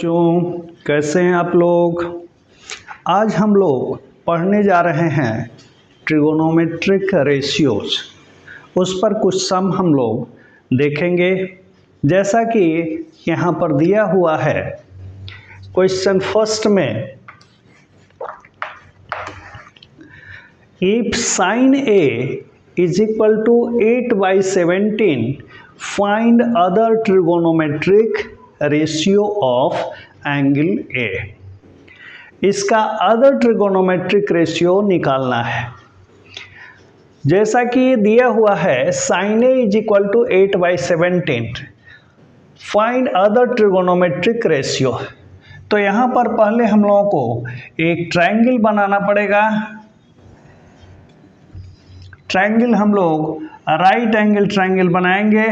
बच्चों, कैसे हैं आप लोग। आज हम लोग पढ़ने जा रहे हैं ट्रिगोनोमेट्रिक रेशियोज। उस पर कुछ सम हम लोग देखेंगे। जैसा कि यहाँ पर दिया हुआ है क्वेश्चन फर्स्ट में, if sine A is equal to 8/17 find other trigonometric ratio of angle A. इसका अदर ट्रिगोनोमेट्रिक रेशियो निकालना है। जैसा कि दिया हुआ है sine A is equal to 8/17 find other trigonometric ratio. तो यहाँ पर पहले हम लोगों को एक ट्रायंगल बनाना पड़ेगा। ट्रायंगल हम लोग राइट एंगल ट्रायंगल बनाएंगे।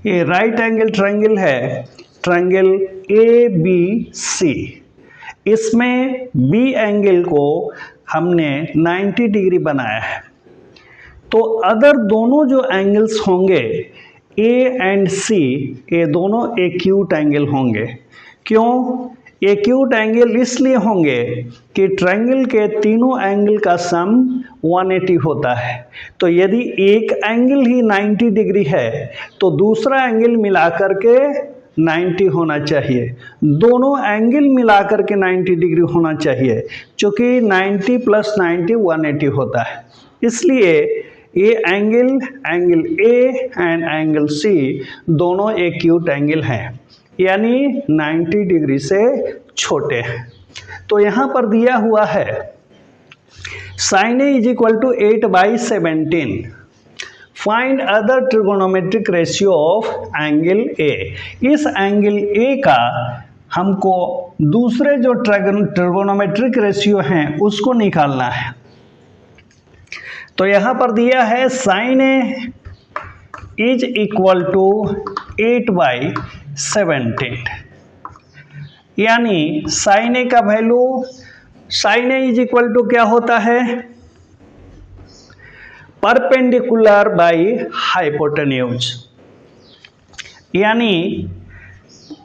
ये राइट एंगल ट्रायंगल है, ट्रायंगल ए बी सी। इसमें बी एंगल को हमने 90 डिग्री बनाया है। तो अदर दोनों जो एंगल्स होंगे ए एंड सी, ये दोनों एक्यूट एंगल होंगे। क्यों एक्यूट एंगल? इसलिए होंगे कि ट्रायंगल के तीनों एंगल का सम 180 होता है। तो यदि एक एंगल ही 90 डिग्री है तो दूसरा एंगल मिलाकर के 90 होना चाहिए। दोनों एंगल मिलाकर के 90 डिग्री होना चाहिए, क्योंकि 90 + 90 180 होता है। इसलिए ये angle A and angle C दोनों एक्यूट एंगल हैं, यानी 90 डिग्री से छोटे हैं। तो यहाँ पर दिया हुआ है sine A is equal to 8/17 find other trigonometric ratio of angle A. इस एंगल ए का हमको दूसरे जो ट्रिगोनोमेट्रिक रेशियो हैं उसको निकालना है। तो यहाँ पर दिया है sine A is equal to 8/17, यानी साइन ए का value, sine A is equal to क्या होता है? परपेंडिकुलर बाई हाइपोटेन्यूज, यानी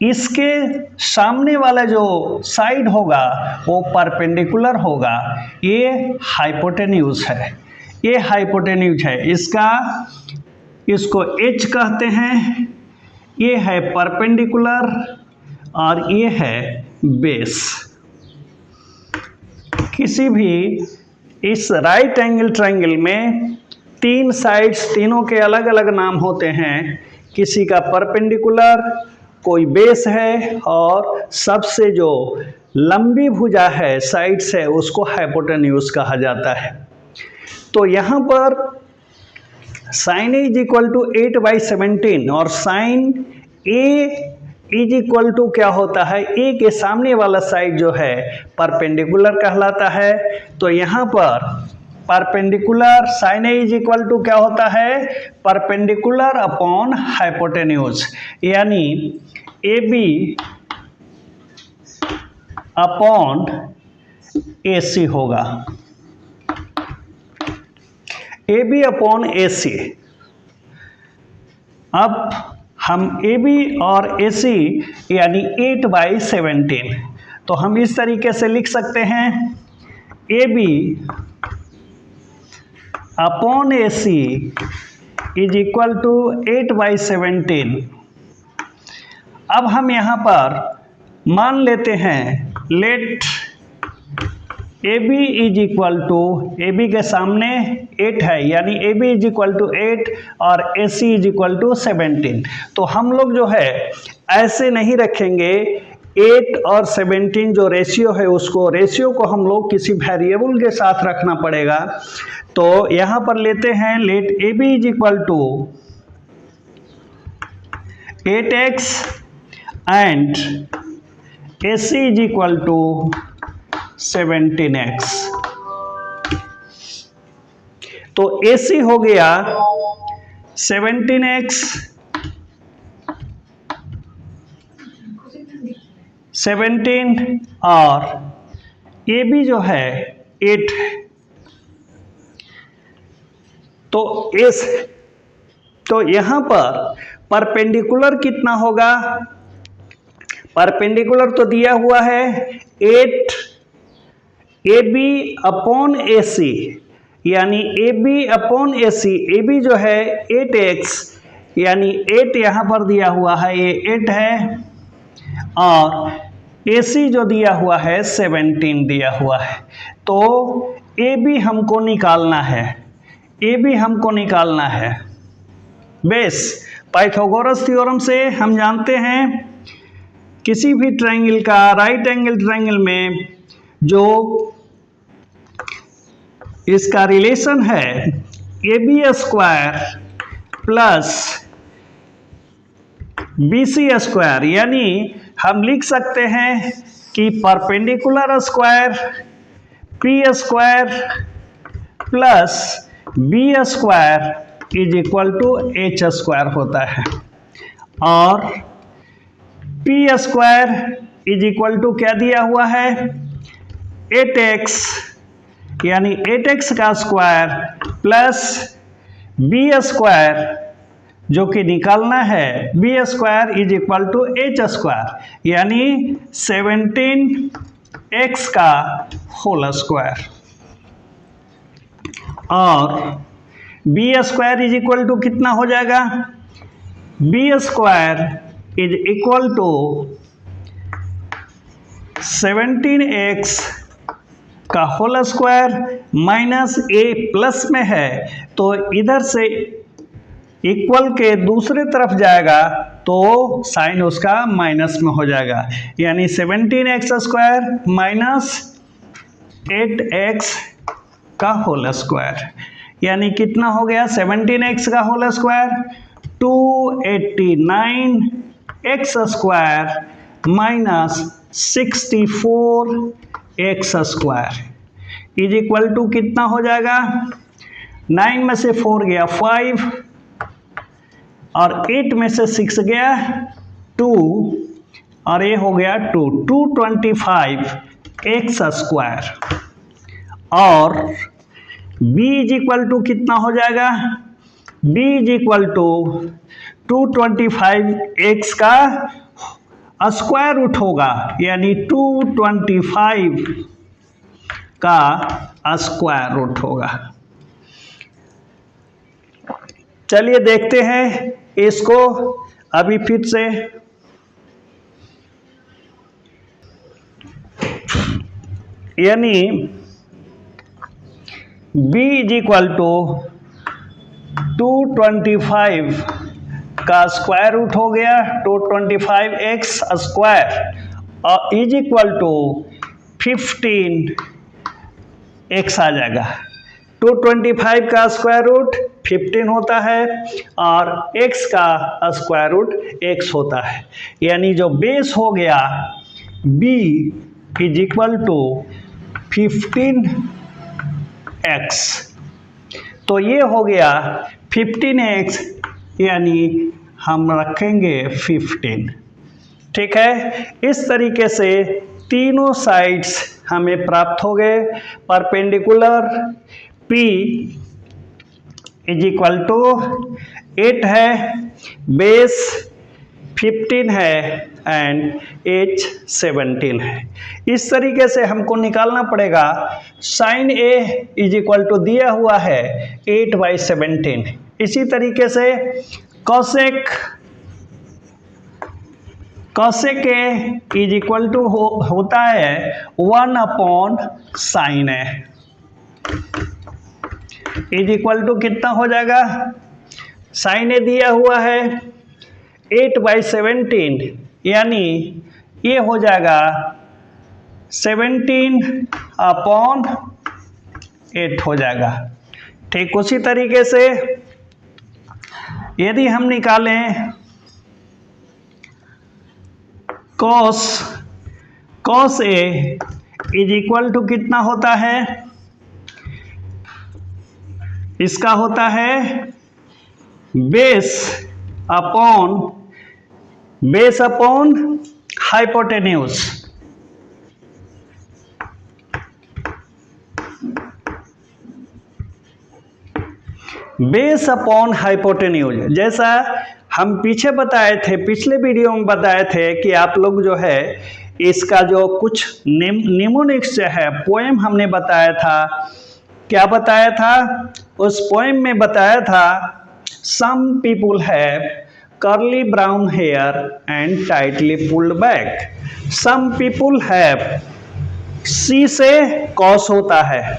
इसके सामने वाला जो साइड होगा वो परपेंडिकुलर होगा। ये हाइपोटेन्यूज है, ये हाइपोटेन्यूज है। इसको एच कहते हैं। ये है परपेंडिकुलर और ये है बेस। किसी भी इस राइट एंगल ट्रायंगल में तीन साइड्स, तीनों के अलग अलग नाम होते हैं। किसी का परपेंडिकुलर, कोई बेस है, और सबसे जो लंबी भुजा है साइड्स है उसको हाइपोटेन्यूज कहा जाता है। तो यहाँ पर sine A is equal to 8/17 और sine A is equal to क्या होता है? ए के सामने वाला साइड जो है परपेंडिकुलर कहलाता है। तो यहाँ पर perpendicular sine A is equal to क्या होता है? परपेंडिकुलर अपॉन हाइपोटेन्यूज, यानी ए बी अपॉन ए सी होगा। ए बी अपॉन ए सी। अब हम ए बी और ए सी यानी 8/17, तो हम इस तरीके से लिख सकते हैं A B upon A C is equal to 8/17। अब हम यहाँ पर मान लेते हैं let A B is equal to, A B के सामने 8 है, यानी A B is equal to 8 और A C is equal to 17। तो हम लोग जो है ऐसे नहीं रखेंगे 8 और 17 जो रेशियो है उसको रेशियो को हम लोग किसी वेरिएबल के साथ रखना पड़ेगा। तो यहाँ पर लेते हैं let A B is equal to 8x and A C is equal to 17x। तो ए सी हो गया 17x 17 और ए बी जो है 8 है। तो यहां पर परपेंडिकुलर कितना होगा? परपेंडिकुलर तो दिया हुआ है 8 ए बी अपॉन ए सी, यानी A B upon A C. A B जो है 8x, यानी 8 यहाँ पर दिया हुआ है, ये 8 है, और ए सी जो दिया हुआ है 17 दिया हुआ है। तो ए बी हमको निकालना है, ए बी हमको निकालना है। बेस पाइथागोरस थ्योरम से हम जानते हैं किसी भी ट्रायंगल का, राइट एंगल ट्रायंगल में जो इसका रिलेशन है A B square plus B C square, यानी हम लिख सकते हैं कि perpendicular square P square plus B square is equal to H square होता है, और P square is equal to क्या दिया हुआ है 8x, यानी 8x का स्क्वायर प्लस बी स्क्वायर जो कि निकालना है B square is equal to H square, यानी 17x का होल स्क्वायर, और B square is equal to कितना हो जाएगा? B square is equal to 17x का whole square minus A plus में है, तो इधर से इक्वल के दूसरे तरफ जाएगा तो साइन उसका माइनस में हो जाएगा, यानी 17x स्क्वायर माइनस 8x का होल स्क्वायर, यानी कितना हो गया 17x का whole square 289x square minus 64x square is equal to कितना हो जाएगा? 9 में से 4 गया 5 और 8 में से 6 गया 2 और ये हो गया 225x स्क्वायर, और b इज इक्वल टू कितना हो जाएगा? b is equal to 225x का स्क्वायर रूट होगा, यानी 225 का स्क्वायर रूट होगा। चलिए देखते हैं इसको अभी फिर से। यानी b इज इक्वल टू 225 का स्क्वायर रूट हो गया 225x स्क्वायर और इज इक्वल टू 15x आ जाएगा। 225 का स्क्वायर रूट 15 होता है और x का स्क्वायर रूट x होता है, यानी जो बेस हो गया b is equal to 15x, तो ये हो गया 15x, यानी हम रखेंगे 15। ठीक है, इस तरीके से तीनों साइड्स हमें प्राप्त हो गए। Perpendicular P is equal to 8 है, बेस 15 है एंड H 17 है। इस तरीके से हमको निकालना पड़ेगा। Sine A is equal to दिया हुआ है 8/17। इसी तरीके से cosec A is equal to होता है 1/sin A is equal to कितना हो जाएगा? साइन A दिया हुआ है 8/17, यानी ये हो जाएगा 17/8 हो जाएगा। ठीक उसी तरीके से यदि हम निकालें cos A is equal to कितना होता है, इसका होता है base upon hypotenuse. Base upon hypotenuse, जैसा हम पीछे बताए थे, पिछले वीडियो में बताए थे कि आप लोग जो है इसका जो कुछ निमोनिक्स है पोएम हमने बताया था। क्या बताया था उस पोएम में? बताया था some people have curly brown hair and tightly pulled back. Some people have, C से कॉस होता है,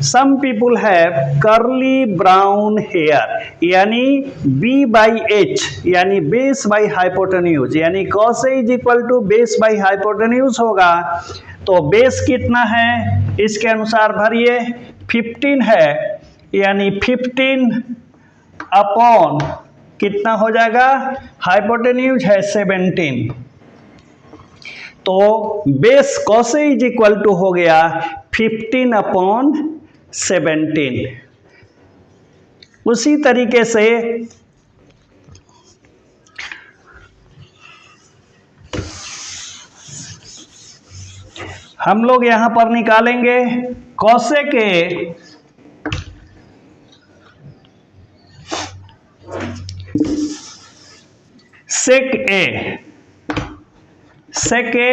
some people have curly brown hair, यानी B/H यानी बेस बाई हाइपोटेन्यूज, यानी cos A is equal to base by hypotenuse होगा। तो base कितना है इसके अनुसार भरिए, 15 है, यानी 15 अपॉन कितना हो जाएगा, हाइपोटेन्यूज है 17। तो base cos A is equal to हो गया 15/17। उसी तरीके से हम लोग यहां पर निकालेंगे cosec A sec A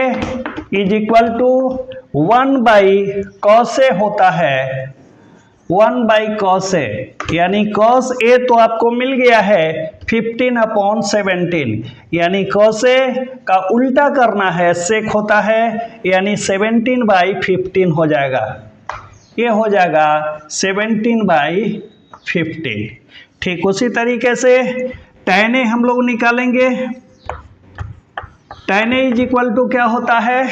is equal to 1/cos A होता है, 1/cos A, यानी cos A तो आपको मिल गया है 15/17, यानी cos A का उल्टा करना है, sec होता है, यानी 17/15 हो जाएगा। ये हो जाएगा 17/15। ठीक उसी तरीके से tan A हम लोग निकालेंगे। tan A is equal to क्या होता है,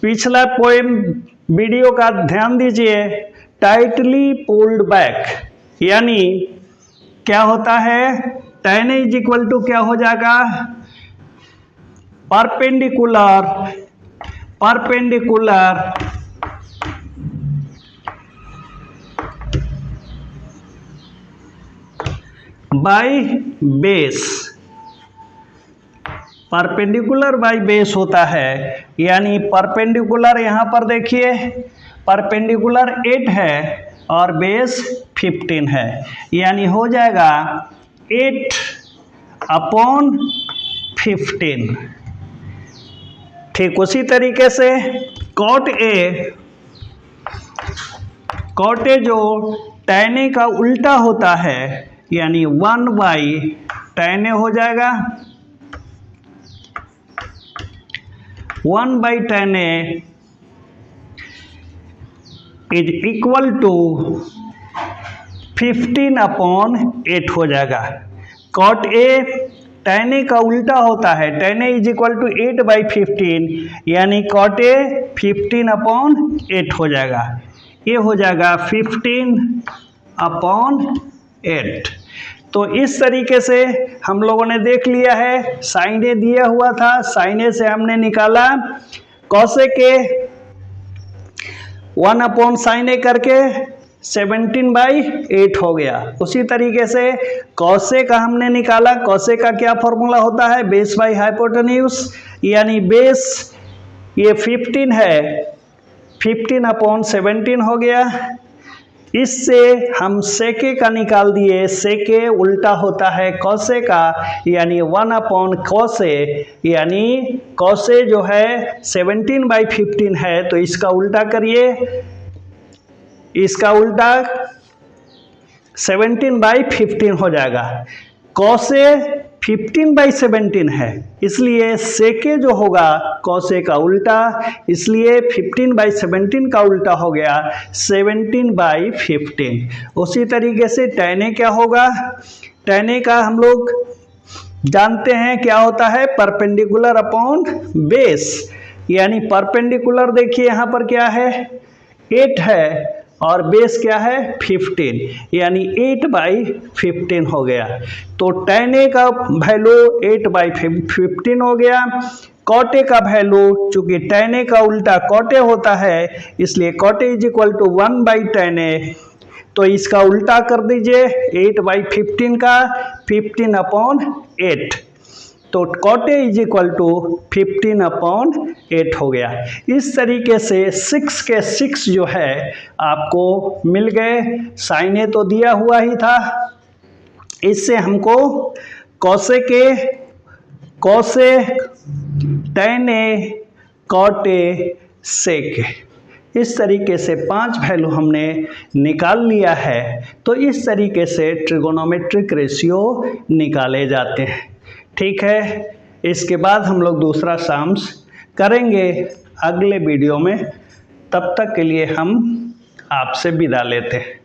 पिछला पोएम वीडियो का ध्यान दीजिए, टाइटली पुल्ड बैक, यानी क्या होता है, tan A is equal to क्या हो जाएगा, perpendicular by base, perpendicular by base होता है, यानी परपेंडिकुलर यहाँ पर देखिए परपेंडिकुलर 8 है और बेस 15 है, यानी हो जाएगा 8/15। ठीक उसी तरीके से cot A जो tan A का उल्टा होता है, यानी 1/tan A हो जाएगा, 1/tan A is equal to 15/8 हो जाएगा। cot A tan A का उल्टा होता है, tan A is equal to 8/15, यानी cot A 15/8 हो जाएगा। ये हो जाएगा 15/8। तो इस तरीके से हम लोगों ने देख लिया है, sin A दिया हुआ था, sin A से हमने निकाला cosec A 1/sin A करके 17/8 हो गया। उसी तरीके से cos A का हमने निकाला, cos A का क्या फॉर्मूला होता है, बेस बाई हाइपोटेन्यूज, यानी बेस ये 15 है, 15/17 हो गया। इससे हम सेके का निकाल दिए, सेके उल्टा होता है कौसे का, यानी 1/cos A, यानी cos A जो है 17/15 है, तो इसका उल्टा करिए, इसका उल्टा 17/15 हो जाएगा। cos A 15/17 है, इसलिए सेके जो होगा cos A का उल्टा, इसलिए 15/17 का उल्टा हो गया 17/15। उसी तरीके से tan A क्या होगा, tan A का हम लोग जानते हैं क्या होता है परपेंडिकुलर अपॉन बेस, यानी परपेंडिकुलर देखिए यहाँ पर क्या है 8 है और बेस क्या है 15, यानी 8/15 हो गया। तो tan A का वैल्यू 8/15 हो गया। cot A का वैल्यू, चूंकि tan A का उल्टा cot A होता है इसलिए cot A = 1/tan A, तो इसका उल्टा कर दीजिए 8/15 का 15/8, तो cot A = 15/8 हो गया। इस तरीके से 6 के 6 जो है आपको मिल गए। sin A तो दिया हुआ ही था, इससे हमको cos A tan A cot A sec इस तरीके से 5 वैल्यू हमने निकाल लिया है। तो इस तरीके से ट्रिगोनोमेट्रिक रेशियो निकाले जाते हैं। ठीक है, इसके बाद हम लोग दूसरा सम्स करेंगे अगले वीडियो में। तब तक के लिए हम आपसे विदा लेते हैं।